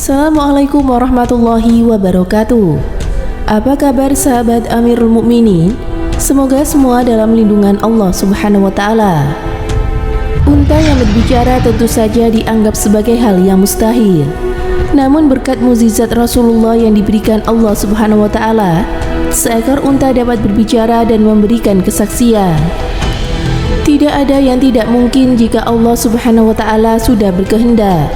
Assalamualaikum warahmatullahi wabarakatuh. Apa kabar sahabat Amirul Mukminin? Semoga semua dalam lindungan Allah Subhanahu wa taala. Unta yang berbicara tentu saja dianggap sebagai hal yang mustahil. Namun berkat mukjizat Rasulullah yang diberikan Allah Subhanahu wa taala, seekor unta dapat berbicara dan memberikan kesaksian. Tidak ada yang tidak mungkin jika Allah Subhanahu wa taala sudah berkehendak.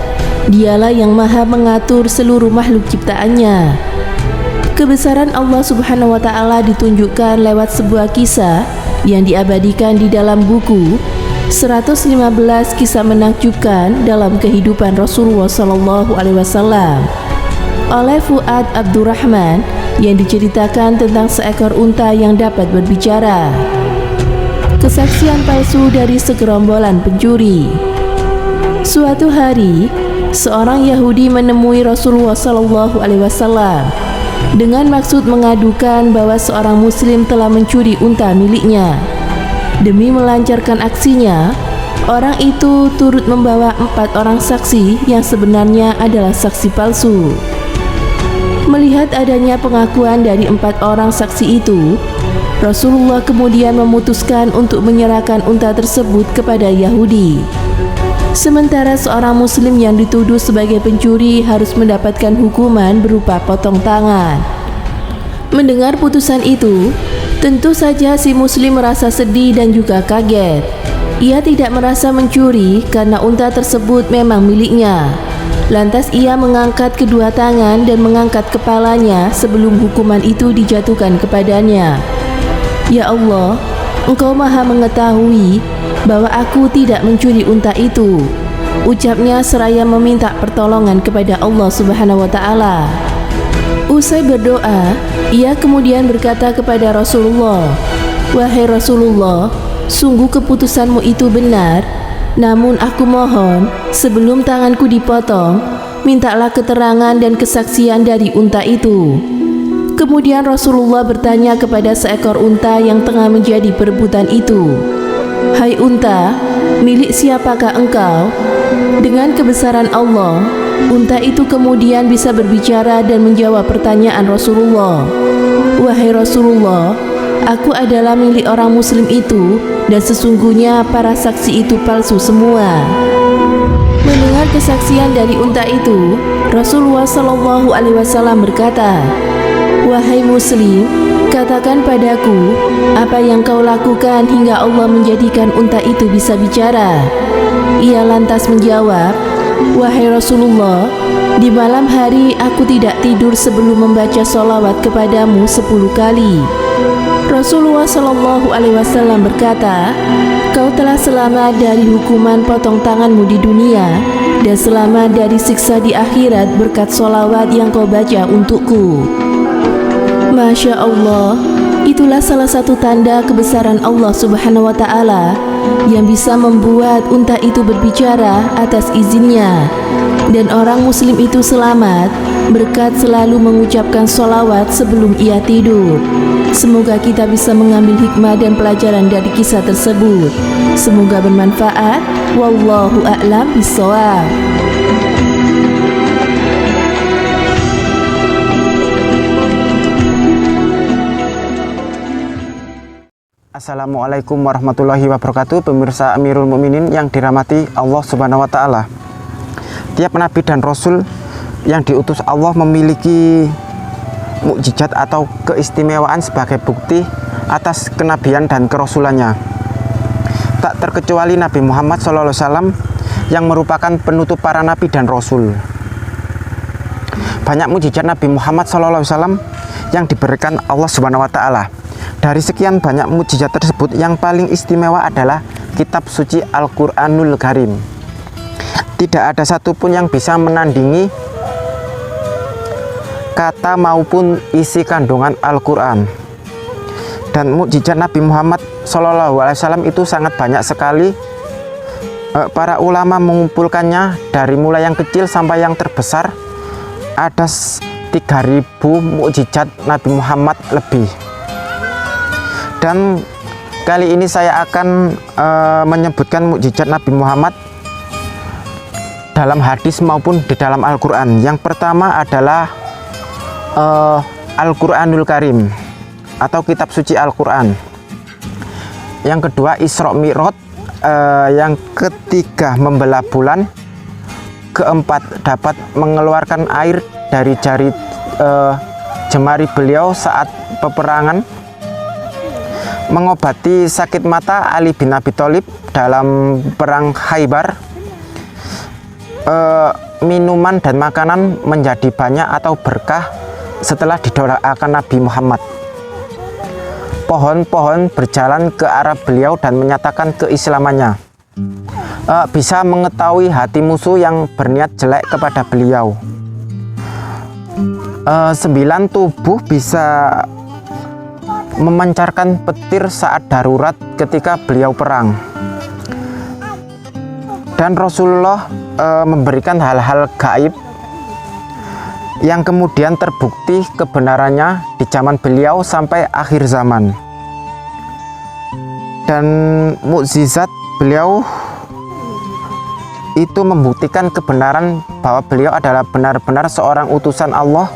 Dialah yang maha mengatur seluruh makhluk ciptaannya. Kebesaran Allah Subhanahu wa taala ditunjukkan lewat sebuah kisah yang diabadikan di dalam buku 115 kisah menakjubkan dalam kehidupan Rasulullah sallallahu alaihi wasallam oleh Fuad Abdurrahman, yang diceritakan tentang seekor unta yang dapat berbicara. Kesaksian palsu dari segerombolan pencuri. Suatu hari, seorang Yahudi menemui Rasulullah sallallahu alaihi wasallam dengan maksud mengadukan bahwa seorang muslim telah mencuri unta miliknya. Demi melancarkan aksinya, orang itu turut membawa 4 orang saksi yang sebenarnya adalah saksi palsu. Melihat adanya pengakuan dari 4 orang saksi itu, Rasulullah kemudian memutuskan untuk menyerahkan unta tersebut kepada Yahudi. Sementara seorang muslim yang dituduh sebagai pencuri harus mendapatkan hukuman berupa potong tangan. Mendengar putusan itu, tentu saja si muslim merasa sedih dan juga kaget. Ia tidak merasa mencuri karena unta tersebut memang miliknya. Lantas ia mengangkat kedua tangan dan mengangkat kepalanya sebelum hukuman itu dijatuhkan kepadanya. Ya Allah, Engkau maha mengetahui bahwa aku tidak mencuri unta itu, ucapnya seraya meminta pertolongan kepada Allah Subhanahu wa taala. Usai berdoa, ia kemudian berkata kepada Rasulullah, "Wahai Rasulullah, sungguh keputusanmu itu benar, namun aku mohon sebelum tanganku dipotong, mintalah keterangan dan kesaksian dari unta itu." Kemudian Rasulullah bertanya kepada seekor unta yang tengah menjadi perebutan itu, "Hai unta, milik siapakah engkau?" Dengan kebesaran Allah, unta itu kemudian bisa berbicara dan menjawab pertanyaan Rasulullah. "Wahai Rasulullah, aku adalah milik orang muslim itu, dan sesungguhnya para saksi itu palsu semua." Mendengar kesaksian dari unta itu, Rasulullah sallallahu alaihi wasallam berkata, "Wahai muslim, katakan padaku, apa yang kau lakukan hingga Allah menjadikan unta itu bisa bicara?" Ia lantas menjawab, "Wahai Rasulullah, di malam hari aku tidak tidur sebelum membaca sholawat kepadamu 10 kali. Rasulullah Shallallahu Alaihi Wasallam berkata, "Kau telah selamat dari hukuman potong tanganmu di dunia dan selamat dari siksa di akhirat berkat sholawat yang kau baca untukku." Masya Allah, itulah salah satu tanda kebesaran Allah Subhanahu wa taala yang bisa membuat unta itu berbicara atas izinnya, dan orang muslim itu selamat berkat selalu mengucapkan sholawat sebelum ia tidur. Semoga kita bisa mengambil hikmah dan pelajaran dari kisah tersebut. Semoga bermanfaat. Wallahu a'lam bishawab. Assalamualaikum warahmatullahi wabarakatuh. Pemirsa Amirul Mukminin yang dirahmati Allah Subhanahu wa taala. Tiap nabi dan rasul yang diutus Allah memiliki mukjizat atau keistimewaan sebagai bukti atas kenabian dan kerasulannya. Tak terkecuali Nabi Muhammad SAW yang merupakan penutup para nabi dan rasul. Banyak mukjizat Nabi Muhammad SAW yang diberikan Allah Subhanahu wa taala. Dari sekian banyak mukjizat tersebut, yang paling istimewa adalah kitab suci Al-Quranul Karim. Tidak ada satupun yang bisa menandingi kata maupun isi kandungan Al-Quran. Dan mukjizat Nabi Muhammad SAW itu sangat banyak sekali. Para ulama mengumpulkannya dari mulai yang kecil sampai yang terbesar. Ada 3.000 mukjizat Nabi Muhammad lebih. Dan kali ini saya akan menyebutkan mukjizat Nabi Muhammad dalam hadis maupun di dalam Al-Quran. Yang pertama adalah Al-Quranul Karim atau kitab suci Al-Quran. Yang kedua Isra Mi'raj. Yang ketiga membelah bulan. Keempat dapat mengeluarkan air dari jemari beliau saat peperangan. Mengobati sakit mata Ali bin Abi Thalib dalam perang Khaybar. Minuman dan makanan menjadi banyak atau berkah setelah didoakan Nabi Muhammad. Pohon-pohon berjalan ke arah beliau dan menyatakan keislamannya. Bisa mengetahui hati musuh yang berniat jelek kepada beliau. 9 tubuh bisa memancarkan petir saat darurat ketika beliau perang. Dan Rasulullah memberikan hal-hal gaib yang kemudian terbukti kebenarannya di zaman beliau sampai akhir zaman. Dan mukjizat beliau itu membuktikan kebenaran bahwa beliau adalah benar-benar seorang utusan Allah.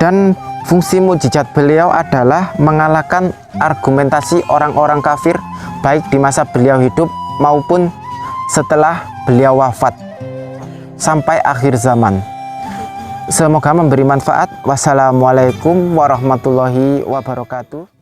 Dan fungsi mukjizat beliau adalah mengalahkan argumentasi orang-orang kafir baik di masa beliau hidup maupun setelah beliau wafat sampai akhir zaman. Semoga memberi manfaat. Wassalamualaikum warahmatullahi wabarakatuh.